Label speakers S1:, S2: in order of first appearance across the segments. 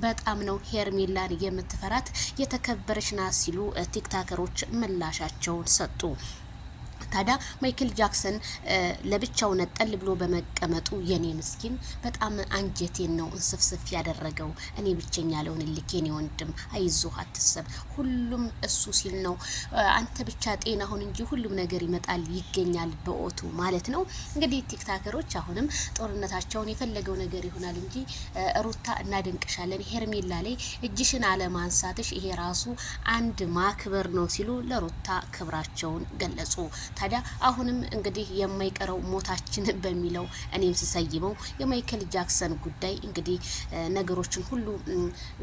S1: በጣም ነው ሄርሜላን የምትፈራት የተከበረች ናት ሲሉ ቲክታከሮች ምላሻቸውን ሰጡ። ታዲያ ማይክል ጃክሰን ለብቻው ነጠል ብሎ በመቀመጡ የኔ ምስኪን በጣም አንጀቴን ነው እንስፍስፍ ያደረገው። እኔ ብቸኛ ለሆንልክ የኔ ወንድም አይዞህ አትሰብ፣ ሁሉም እሱ ሲል ነው። አንተ ብቻ ጤና ሁን እንጂ ሁሉም ነገር ይመጣል ይገኛል በኦቱ ማለት ነው። እንግዲህ ቲክታከሮች አሁንም ጦርነታቸውን የፈለገው ነገር ይሆናል እንጂ ሩታ እናደንቅሻለን፣ ሄርሜላ ላይ እጅሽን አለማንሳትሽ ይሄ ራሱ አንድ ማክበር ነው ሲሉ ለሩታ ክብራቸውን ገለጹ። ታዲያ አሁንም እንግዲህ የማይቀረው ሞታችን በሚለው እኔም ስሰይመው የማይክል ጃክሰን ጉዳይ እንግዲህ ነገሮችን ሁሉ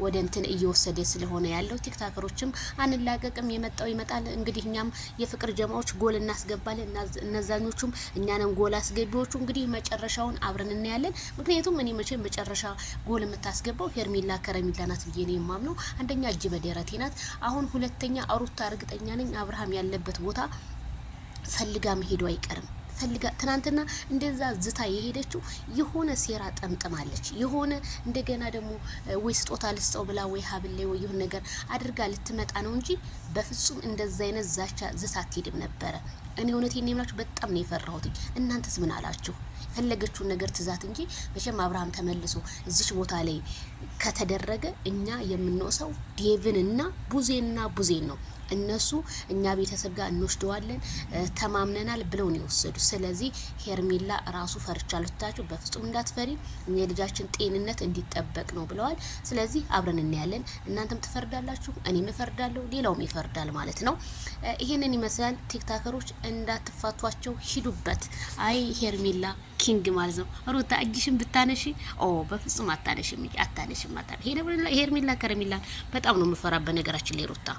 S1: ወደ እንትን እየወሰደ ስለሆነ ያለው ቲክታከሮችም አንላቀቅም፣ የመጣው ይመጣል። እንግዲህ እኛም የፍቅር ጀማዎች ጎል እናስገባለን፣ እነዛኞቹም እኛንን ጎል አስገቢዎቹ። እንግዲህ መጨረሻውን አብረን እናያለን። ምክንያቱም እኔ መቼም መጨረሻ ጎል የምታስገባው ሄርሜላ ከረሜላ ናት ብዬ ነው የማምነው። አንደኛ እጅ በደረቴ ናት። አሁን ሁለተኛ ሩታ እርግጠኛ ነኝ አብርሃም ያለበት ቦታ ፈልጋ መሄዱ አይቀርም። ፈልጋ ትናንትና እንደዛ ዝታ የሄደችው የሆነ ሴራ ጠምጥማለች። የሆነ እንደገና ደግሞ ወይ ስጦታ ልስጠው ብላ ወይ ሀብሌ ወይ ይሁን ነገር አድርጋ ልትመጣ ነው እንጂ በፍጹም እንደዛ አይነት ዛቻ ዝታ አትሄድም ነበረ። እኔ እውነቴን ነው የምላችሁ፣ በጣም ነው የፈራሁት። እናንተስ ምን አላችሁ? ፈለገችውን ነገር ትዛት እንጂ መቼም አብርሃም ተመልሶ እዚች ቦታ ላይ ከተደረገ እኛ የምንወሰው ዴቭንና ቡዜን ነው። እነሱ እኛ ቤተሰብ ጋር እንወስደዋለን ተማምነናል ብለው ነው የወሰዱ። ስለዚህ ሄርሜላ ራሱ ፈርቻለሁ ትታችሁ በፍጹም እንዳትፈሪ፣ የልጃችን ጤንነት እንዲጠበቅ ነው ብለዋል። ስለዚህ አብረን እናያለን። እናንተም ትፈርዳላችሁ፣ እኔም እፈርዳለሁ፣ ሌላውም ይፈርዳል ማለት ነው። ይሄንን ይመስላል። ቲክታከሮች እንዳትፋቷቸው ሂዱበት። አይ ሄርሜላ ኪንግ ማለት ነው። ሩታ እጅሽን ብታነሺ በፍጹም አታነሽም። ሄርሜላ ከረሜላ በጣም ነው የምፈራ በነገራችን ላይ ሩታ